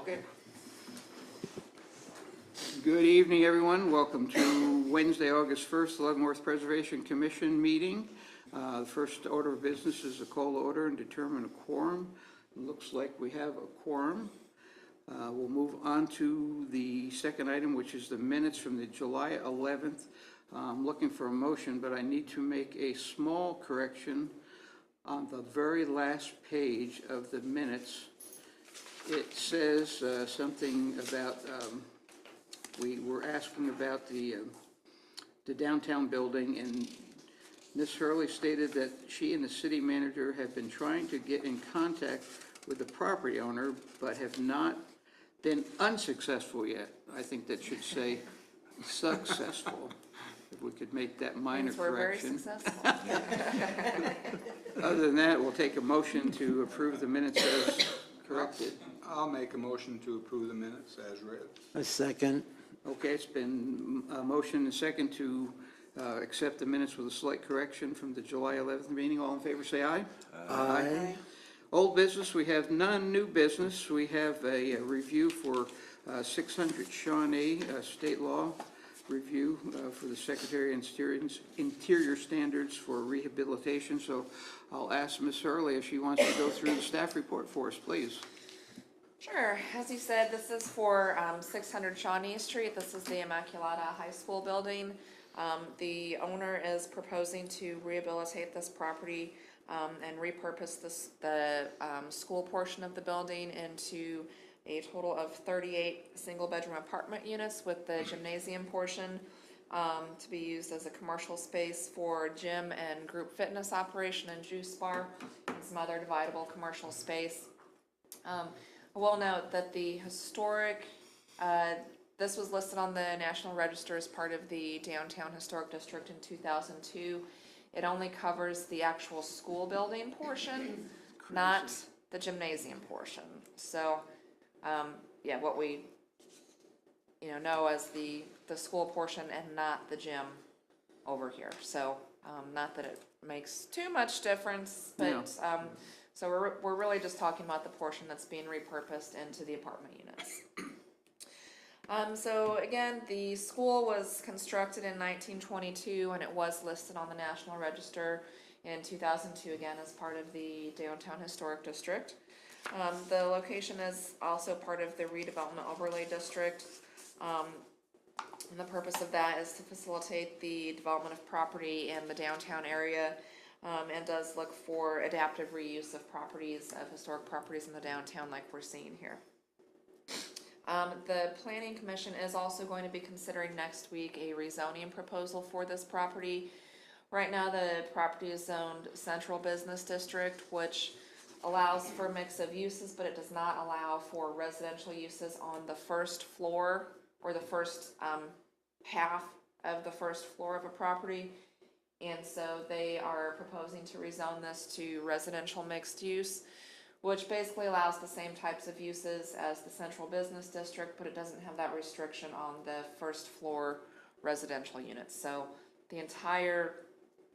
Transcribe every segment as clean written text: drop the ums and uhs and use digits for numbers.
Okay. Good evening, everyone. Welcome to Wednesday, August 1st, Leavenworth Preservation Commission meeting. The first order of business is a call to order and determine a quorum. It looks like we have a quorum. We'll move on to the second item, which is the minutes from the July 11th. I'm looking for a motion, but I need to make a small correction on the very last page of the minutes. It says something about, we were asking about the downtown building, and Ms. Hurley stated that she and the city manager have been trying to get in contact with the property owner, but have not been unsuccessful yet. I think that should say successful, if we could make that minor correction. We're very successful. Other than that, we'll take a motion to approve the minutes as corrected. I'll make a motion to approve the minutes as read. A second. Okay, it's been a motion and second to accept the minutes with a slight correction from the July 11th meeting. All in favor, say aye. Aye. Old business, we have none. New business, we have a review for 600 Shawnee state law review for the Secretary of Interior Standards for Rehabilitation. So I'll ask Ms. Hurley if she wants to go through the staff report for us, please. Sure. As you said, this is for 600 Shawnee Street. This is the Immaculata High School building. The owner is proposing to rehabilitate this property and repurpose the school portion of the building into a total of 38 single-bedroom apartment units, with the gymnasium portion to be used as a commercial space for gym and group fitness operation and juice bar, and some other dividable commercial space. I will note that the historic, this was listed on the National Register as part of the Downtown Historic District in 2002. It only covers the actual school building portion, not the gymnasium portion. So, yeah, what we know as the school portion and not the gym over here. So, not that it makes too much difference, but No. so we're really just talking about the portion that's being repurposed into the apartment units. So again, the school was constructed in 1922, and it was listed on the National Register in 2002, again as part of the Downtown Historic District. The location is also part of the Redevelopment Overlay District. And the purpose of that is to facilitate the development of property in the downtown area, and does look for adaptive reuse of properties, of historic properties in the downtown like we're seeing here. The Planning Commission is also going to be considering next week a rezoning proposal for this property. Right now the property is zoned Central Business District, which allows for a mix of uses, but it does not allow for residential uses on the first floor or the first half of the first floor of a property. And so they are proposing to rezone this to residential mixed use, which basically allows the same types of uses as the Central Business District, but it doesn't have that restriction on the first floor residential units. So the entire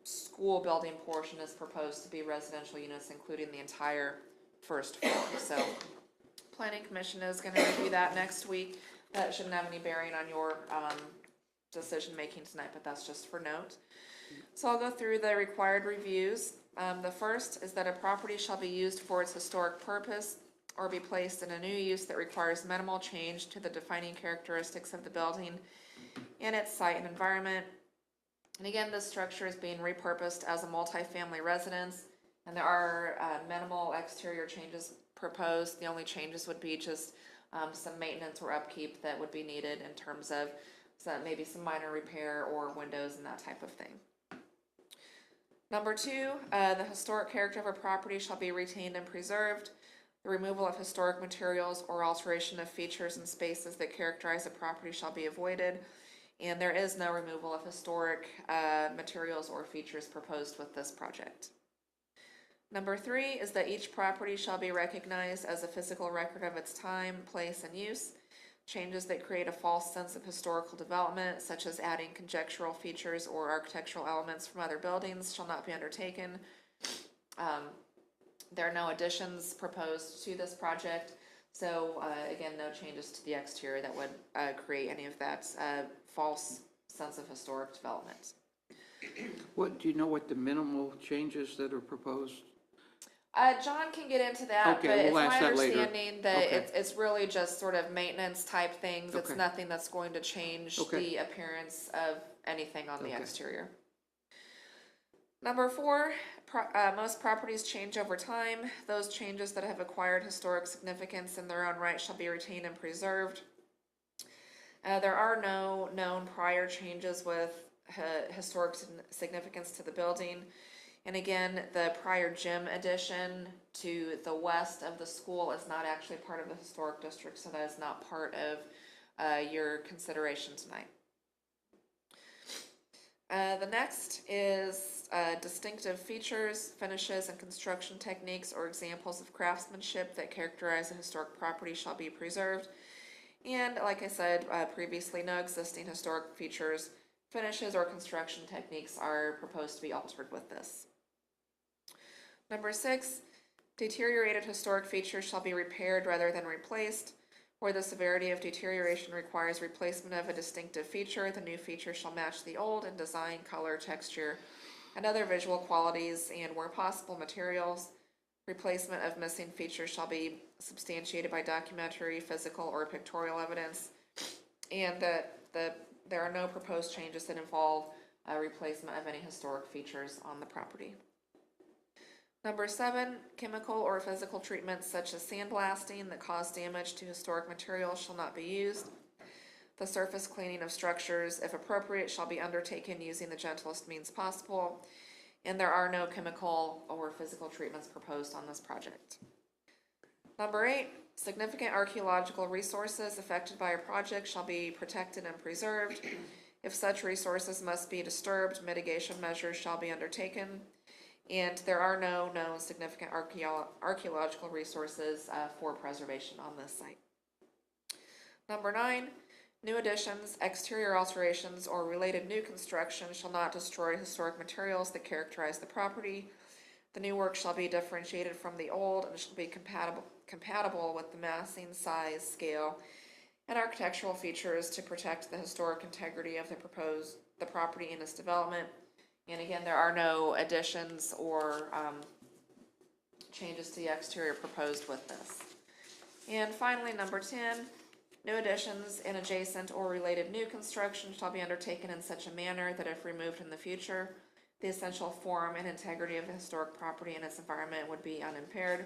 school building portion is proposed to be residential units, including the entire first floor. So Planning Commission is going to review that next week. That shouldn't have any bearing on your decision making tonight, but that's just for note. So I'll go through the required reviews. The first is that a property shall be used for its historic purpose or be placed in a new use that requires minimal change to the defining characteristics of the building and its site and environment. And again, this structure is being repurposed as a multifamily residence, and there are minimal exterior changes proposed. The only changes would be just some maintenance or upkeep that would be needed in terms of maybe some minor repair or windows and that type of thing. Number two, the historic character of a property shall be retained and preserved. The removal of historic materials or alteration of features and spaces that characterize a property shall be avoided. And there is no removal of historic materials or features proposed with this project. Number three is that each property shall be recognized as a physical record of its time, place, and use. Changes that create a false sense of historical development, such as adding conjectural features or architectural elements from other buildings, shall not be undertaken. There are no additions proposed to this project, So, again, no changes to the exterior that would create any of that false sense of historic development. Do you know what the minimal changes that are proposed? John can get into that, Okay, but it's we'll my ask that later. understanding that Okay. it's really just sort of maintenance type things. It's Okay. nothing that's going to change Okay. the appearance of anything on the Okay. exterior. Number 4, most properties change over time. Those changes that have acquired historic significance in their own right shall be retained and preserved. There are no known prior changes with historic significance to the building. And again, the prior gym addition to the west of the school is not actually part of the historic district, so that is not part of your consideration tonight. The next is distinctive features, finishes, and construction techniques or examples of craftsmanship that characterize a historic property shall be preserved. And like I said previously, no existing historic features, finishes, or construction techniques are proposed to be altered with this. Number 6, deteriorated historic features shall be repaired rather than replaced. Where the severity of deterioration requires replacement of a distinctive feature, the new feature shall match the old in design, color, texture, and other visual qualities, and where possible, materials. Replacement of missing features shall be substantiated by documentary, physical, or pictorial evidence, and that there are no proposed changes that involve a replacement of any historic features on the property. Number 7, chemical or physical treatments such as sandblasting that cause damage to historic materials shall not be used. The surface cleaning of structures, if appropriate, shall be undertaken using the gentlest means possible, and there are no chemical or physical treatments proposed on this project. Number 8, significant archaeological resources affected by a project shall be protected and preserved. If such resources must be disturbed, mitigation measures shall be undertaken. And there are no known significant archaeological resources for preservation on this site. Number 9, new additions, exterior alterations, or related new construction shall not destroy historic materials that characterize the property. The new work shall be differentiated from the old and shall be compatible with the massing, size, scale, and architectural features to protect the historic integrity of the property and its development. And again, there are no additions or changes to the exterior proposed with this. And finally, number 10, new additions and adjacent or related new construction shall be undertaken in such a manner that if removed in the future, the essential form and integrity of the historic property and its environment would be unimpaired.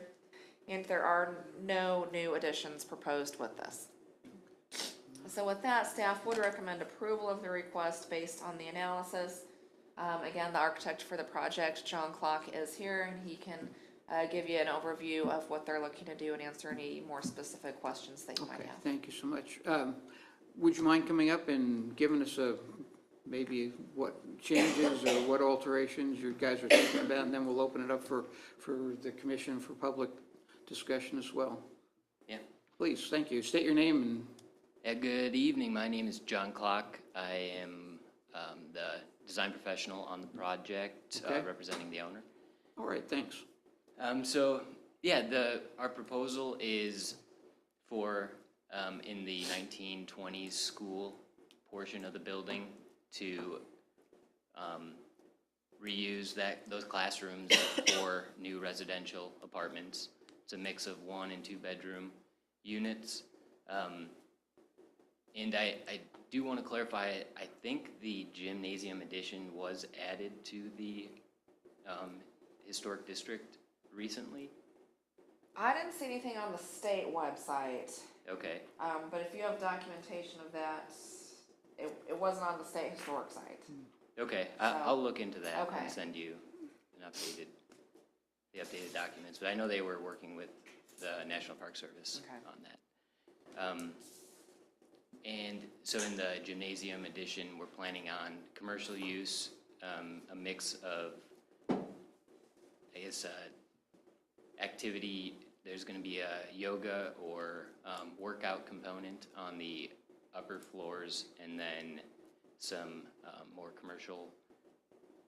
And there are no new additions proposed with this. So with that, staff would recommend approval of the request based on the analysis. Again, the architect for the project, John Clock, is here, and he can give you an overview of what they're looking to do and answer any more specific questions that you might Okay, have. thank you so much. Would you mind coming up and giving us maybe what changes or what alterations you guys are thinking about, and then we'll open it up for the commission for public discussion as well. Yeah. Please, thank you. State your name and Good evening. My name is John Clock. I am the design professional on the project, Okay. representing the owner. all right, thanks. Our proposal is for in the 1920s school portion of the building to reuse those classrooms for new residential apartments. It's a mix of 1 and 2 bedroom units. And I do want to clarify, I think the gymnasium addition was added to the historic district recently. I didn't see anything on the state website, Okay, but if you have documentation of that, it wasn't on the state historic site. okay, I'll look into that Okay. and send you the updated documents. But I know they were working with the National Park Service Okay. on that. And so in the gymnasium addition, we're planning on commercial use, a mix of, I guess, activity. There's going to be a yoga or workout component on the upper floors, and then some more commercial,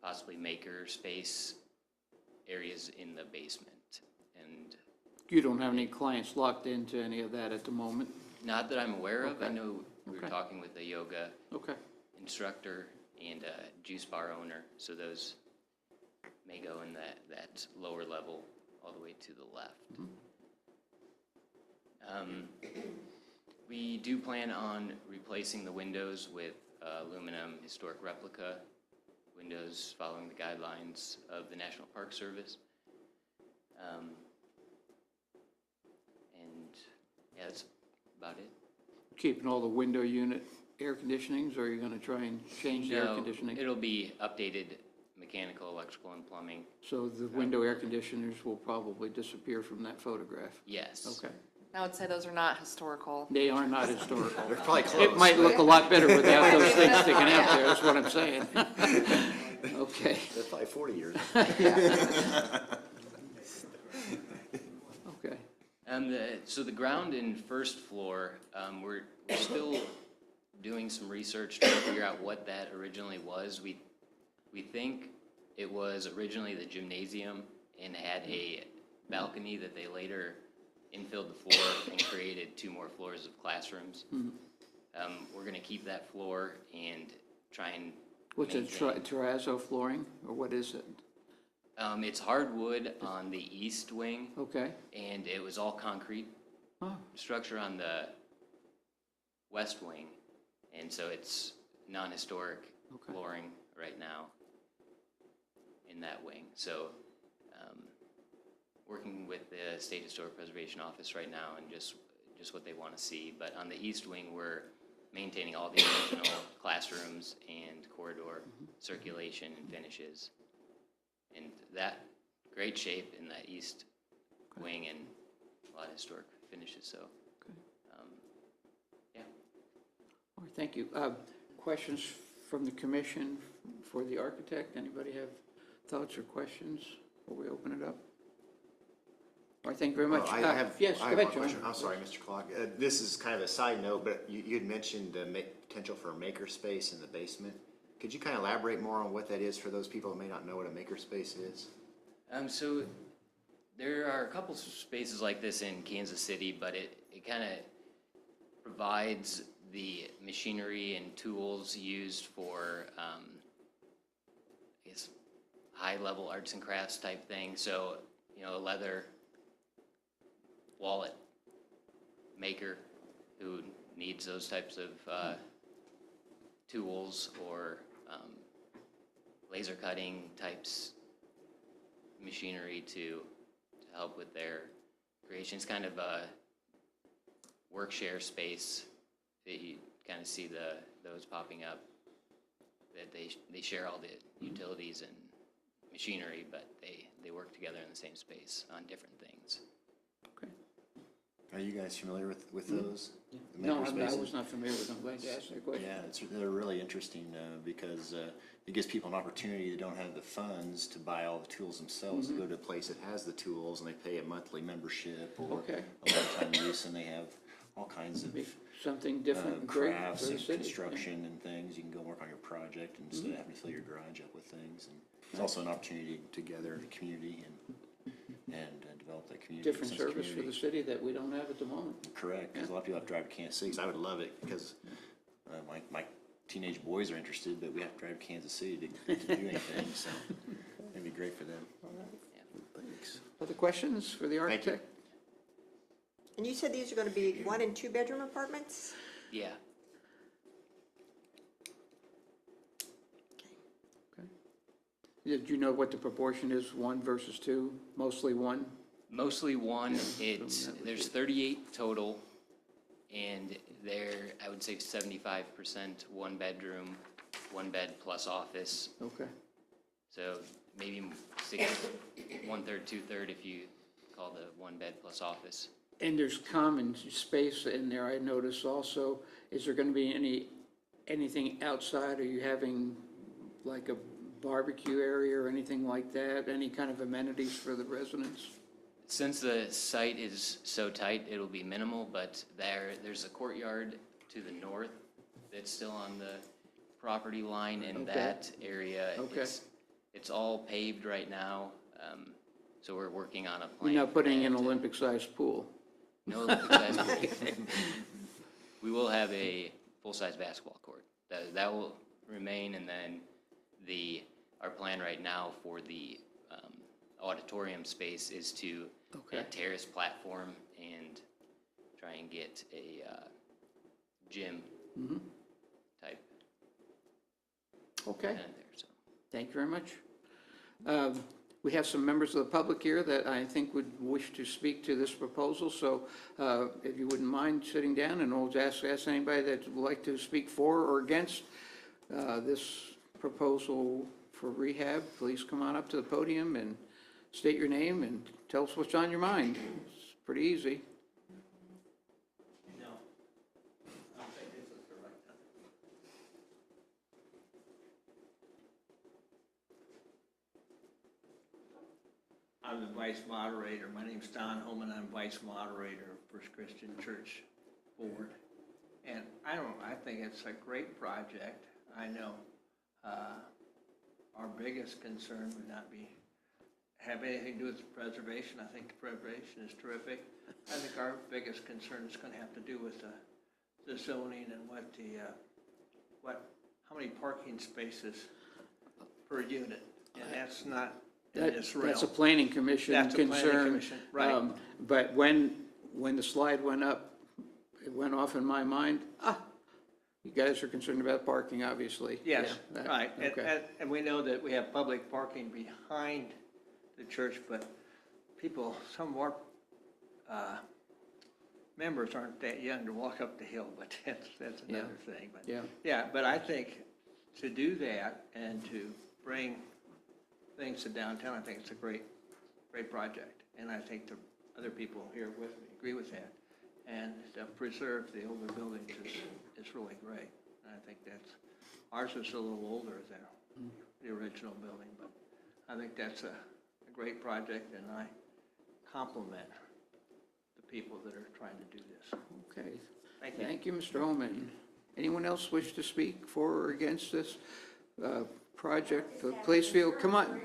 possibly maker space areas in the basement. And You don't have any clients locked into any of that at the moment? Not that I'm aware of. I Okay. know we were Okay. talking with a yoga Okay, instructor and a juice bar owner, so those may go in that lower level all the way to the left. We do plan on replacing the windows with aluminum historic replica windows following the guidelines of the National Park Service. And yeah, that's about it. keeping all the window unit air conditionings, or are you gonna try and change the air No, conditioning? it'll be updated mechanical, electrical, and plumbing. So the window air conditioners will probably disappear from that photograph? Yes. Okay. I would say those are not historical. They are not historical. They're probably close. It might look a lot better without those things sticking out there, that's what I'm saying. Okay, They're probably 40 years. okay. So the ground and first floor, we're still doing some research to figure out what that originally was. We think it was originally the gymnasium and had a balcony that they later infilled the floor and created 2 more floors of classrooms. We're gonna keep that floor and try and What's it, maintain- terrazzo flooring, or what is it? It's hardwood on the east wing, Okay. and it was all concrete Oh, structure on the west wing, and so it's non-historic Okay. flooring right now in that wing. So, working with the State Historic Preservation Office right now and just what they want to see. But on the east wing, we're maintaining all the original classrooms and corridor circulation and finishes. And that, great shape in that east wing and a lot of historic finishes, so, Okay. yeah. all right, thank you. Questions from the commission for the architect? Anybody have thoughts or questions before we open it up? All right, thank you very much. Well, Yes, go I have ahead, one John. question. I'm sorry, Mr. Clark. This is kind of a side note, but you had mentioned the potential for a makerspace in the basement. Could you kind of elaborate more on what that is for those people who may not know what a makerspace is? So there are a couple spaces like this in Kansas City, but it kind of provides the machinery and tools used for, I guess, high-level arts and crafts type thing. So, you know, a leather wallet maker who needs those types of tools, or laser cutting types machinery to help with their creation. It's kind of a work share space that you kind of see those popping up, that they share all the utilities and machinery, but they work together in the same space on different things. Okay. Are you guys familiar with those? The No, I makerspaces? was not familiar with them. Glad to ask that question. Yeah, they're really interesting because it gives people an opportunity that don't have the funds to buy all the tools themselves, to go to a place that has the tools and they pay a monthly membership or Okay. a lifetime use, and they have all kinds of Be Something different and great for crafts the and city. construction and things. You can go work on your project instead of having to fill your garage up with things. And it's also an opportunity to gather the community and develop that community. Different sense of service for the community. city that we don't have at the moment. Correct, because a lot of people have to drive to Kansas City, 'cause I would love it, because my teenage boys are interested, but we have to drive to Kansas City to do anything, so it'd be great for them. Thanks. Other questions for the Thank you. architect? And you said these are gonna be 1 and 2 bedroom apartments? Yeah. Okay. Did you know what the proportion is, 1 versus 2? Mostly 1? Mostly one. There's 38 total, and I would say 75% one bedroom, 1 bed plus office. Okay. So maybe 1/3, 2/3 if you call the 1 bed plus office. And there's common space in there, I noticed also. Is there gonna be anything outside? Are you having like a barbecue area or anything like that? Any kind of amenities for the residents? Since the site is so tight, it'll be minimal, but there's a courtyard to the north that's still on the property line, and Okay. that area, Okay. it's all paved right now. So we're working on a plan. You're not for putting in that. an Olympic-sized pool. No Olympic-sized pool. We will have a full-size basketball court. That will remain, and then our plan right now for the auditorium space is to Okay. a terrace platform and try and get a gym type Okay. event there, so. Thank you very much. We have some members of the public here that I think would wish to speak to this proposal, so if you wouldn't mind sitting down, and we'll ask anybody that would like to speak for or against this proposal for rehab, please come on up to the podium and state your name and tell us what's on your mind. It's pretty easy. I'm the vice moderator. My name's Don Holman. I'm vice moderator of First Christian Church Board. And I think it's a great project. I know our biggest concern would not have anything to do with preservation. I think the preservation is terrific. I think our biggest concern is going to have to do with the zoning and how many parking spaces per unit. And that's not in this realm. That's a planning commission That's a planning concern. commission, right. But when the slide went up, it went off in my mind, you guys are concerned about parking, obviously. Yes, Yeah, right, okay. and we know that we have public parking behind the church, but some of our members aren't that young to walk up the hill, but that's another thing. But Yeah. but I think to do that and to bring things to downtown, I think it's a great project, and I think the other people here with me agree with that. And to preserve the older buildings is really great. And I think ours is a little older than the original building, but I think that's a great project, and I compliment the people that are trying to do this. Okay. Thank you. Thank you, Mr. Holman. Anyone else wish to speak for or against this project? Please feel, come on.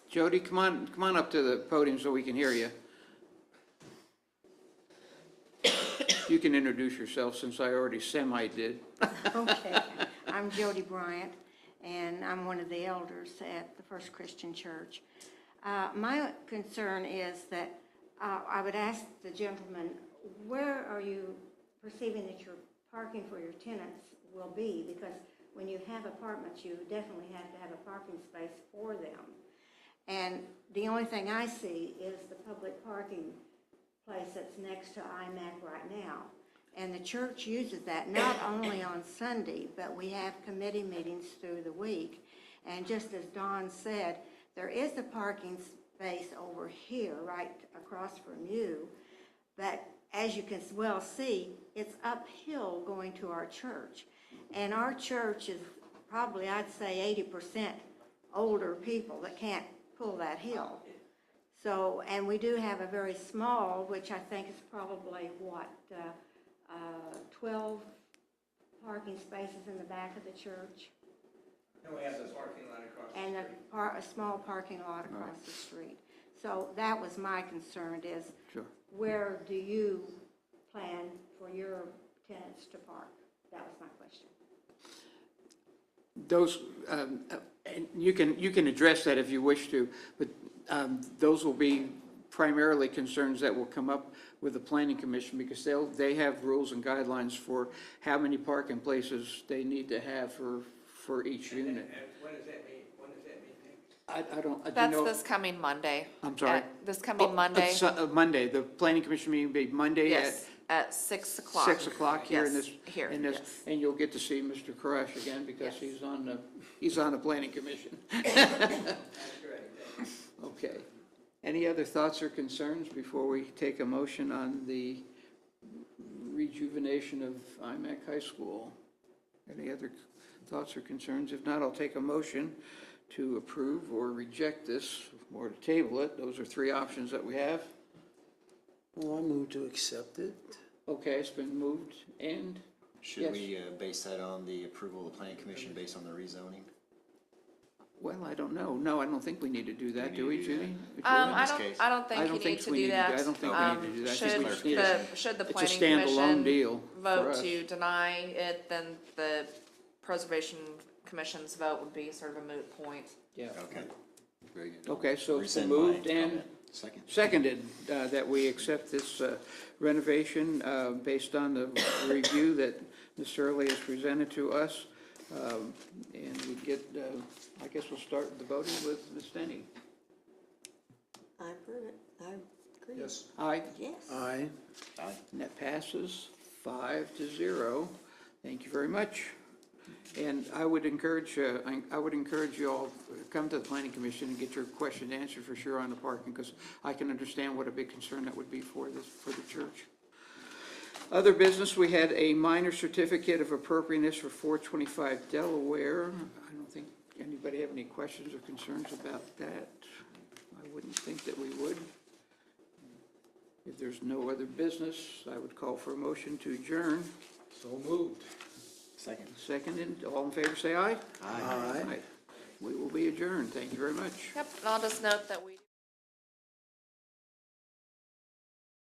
Jody, come on up to the podium so we can hear you. You can introduce yourself since I already semi-did. Okay, I'm Jody Bryant, and I'm one of the elders at the First Christian Church. My concern is that I would ask the gentleman, where are you perceiving that your parking for your tenants will be? Because when you have apartments, you definitely have to have a parking space for them. And the only thing I see is the public parking place that's next to IMAC right now. And the church uses that not only on Sunday, but we have committee meetings through the week. And just as Don said, there is a parking space over here, right across from you. But as you can well see, it's uphill going to our church. And our church is probably, I'd say, 80% older people that can't pull that hill. So, and we do have a very small, which I think is probably, 12 parking spaces in the back of the church. And we have the parking lot across the And street. a small parking lot across the street. So that was my concern is, Sure. where do you plan for your tenants to park? That was my question. Those, and you can address that if you wish to, but those will be primarily concerns that will come up with the planning commission, because they have rules and guidelines for how many parking places they need to have for each unit. And when does that mean? When does that mean? I don't, do you That's know? this coming Monday. I'm sorry? This coming Oh, Monday. Monday, the planning commission meeting will be Monday Yes, at 6 o'clock. 6 o'clock here in Yes, this. here, in this, yes. And you'll get to see Mr. Koresh again, because Yes. he's on the planning commission. That's great. Okay. Any other thoughts or concerns before we take a motion on the rejuvenation of IMAC High School? Any other thoughts or concerns? If not, I'll take a motion to approve or reject this, or to table it. Those are three options that we have. Well, I move to accept it. Okay, it's been moved, and? Should Yes. we base that on the approval of the planning commission based on the rezoning? Well, I don't know. No, I don't think we need to do that, do we, Judy? I case. don't think you need to do that. I don't think we need to do that. I think we just need Should the it's a planning standalone commission deal for vote us. to deny it, then the preservation commission's vote would be sort of a moot point. Yeah. Okay. Very good. Okay, so it's been Rescind my moved and comment. Second. seconded that we accept this renovation based on the review that Ms. Early has presented to us. And we get, I guess we'll start the voting with Ms. Denny. I approve it. I agree. Yes. Aye, Yes. Aye. and that passes 5-0. Thank you very much. And I would encourage you all to come to the planning commission and get your question answered for sure on the parking, because I can understand what a big concern that would be for the church. Other business, we had a minor certificate of appropriateness for 425 Delaware. I don't think anybody have any questions or concerns about that. I wouldn't think that we would. If there's no other business, I would call for a motion to adjourn. So moved. Second. Seconded, all in favor say aye. Aye. We will be adjourned. Thank you very much. Yep, and I'll just note that we